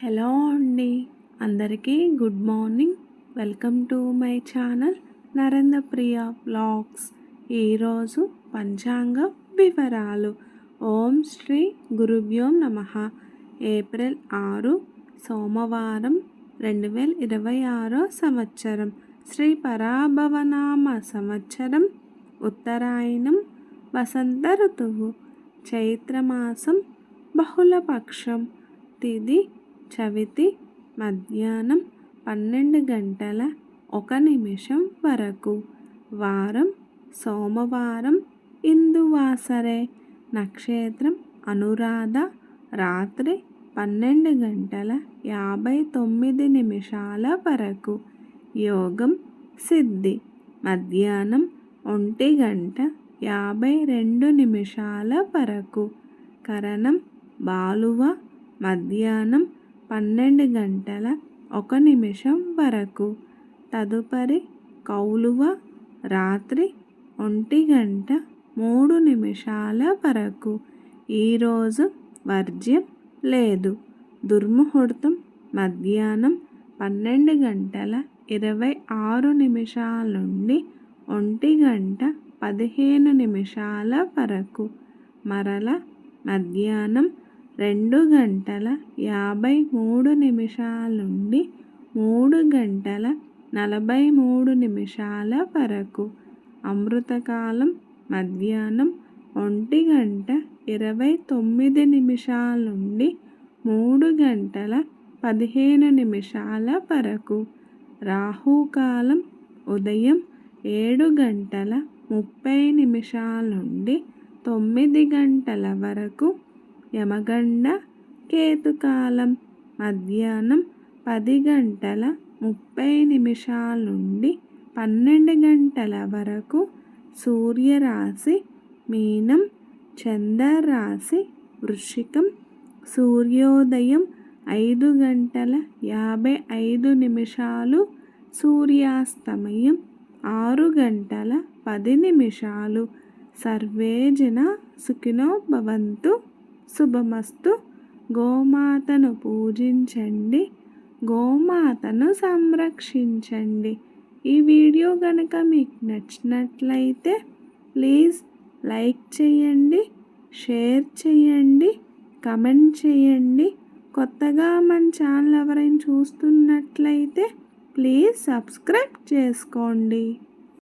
Hello అండి, అందరికీ good morning. Welcome to my channel Narendra Priya vlogs. ఈరోజు పంచాంగ వివరాలు. ఓం శ్రీ గురుభ్యో నమః. ఏప్రిల్ 6 సోమవారం 2026 సంవత్సరం. శ్రీ పరాభవనామ సంవత్సరం. ఉత్తరాయణం, వసంత ఋతువు, చైత్రమాసం, బహుళపక్షం. తిథి చవితి, మధ్యాహ్నం 12 గంటల 1 నిమిషం వరకు. వారం సోమవారం, ఇందువాసరే. నక్షత్రం అనురాధ. రాత్రి 12 గంటల 59 నిమిషాల వరకు. యోగం సిద్ధి. మధ్యాహ్నం 1 గంట 52 నిమిషాల వరకు. కరణం బాలువ. మధ్యాహ్నం 12 గంటల 1 నిమిషం వరకు. తదుపరి కౌలువ. రాత్రి 1 గంట 3 నిమిషాల వరకు. ఈరోజు వర్జ్యం లేదు. దుర్ముహూర్తం మధ్యాహ్నం 12 గంటల 26 నుండి 1 గంట 15 నిమిషాల వరకు. మరల మధ్యాహ్నం 2 గంటల 53 నుండి 3 గంటల 43 నిమిషాల వరకు. అమృతకాలం మధ్యాహ్నం 1 గంట 29 నిమిషాల నుండి 3 గంటల 15 నిమిషాల వరకు. రాహుకాలం ఉదయం 7 గంటల 30 నిమిషాల నుండి 9 గంటల వరకు. యమగండ కేతుకాలం మధ్యాహ్నం 10 గంటల 30 నిమిషాల నుండి 12 గంటల వరకు. సూర్యరాశి మీనం, చంద్రరాశి వృశ్చికం. సూర్యోదయం 5 గంటల 55 నిమిషాలు, సూర్యాస్తమయం 6 గంటల 10 నిమిషాలు. సర్వే జన సుఖినో భవంతు. శుభమస్తు. గోమాతను పూజించండి, గోమాతను సంరక్షించండి. ఈ వీడియో కనుక మీకు నచ్చినట్లయితే ప్లీజ్ లైక్ చేయండి, షేర్ చేయండి, కమెంట్ చేయండి. కొత్తగా మన ఛానల్ ఎవరైనా చూస్తున్నట్లయితే ప్లీజ్ సబ్స్క్రైబ్ చేసుకోండి.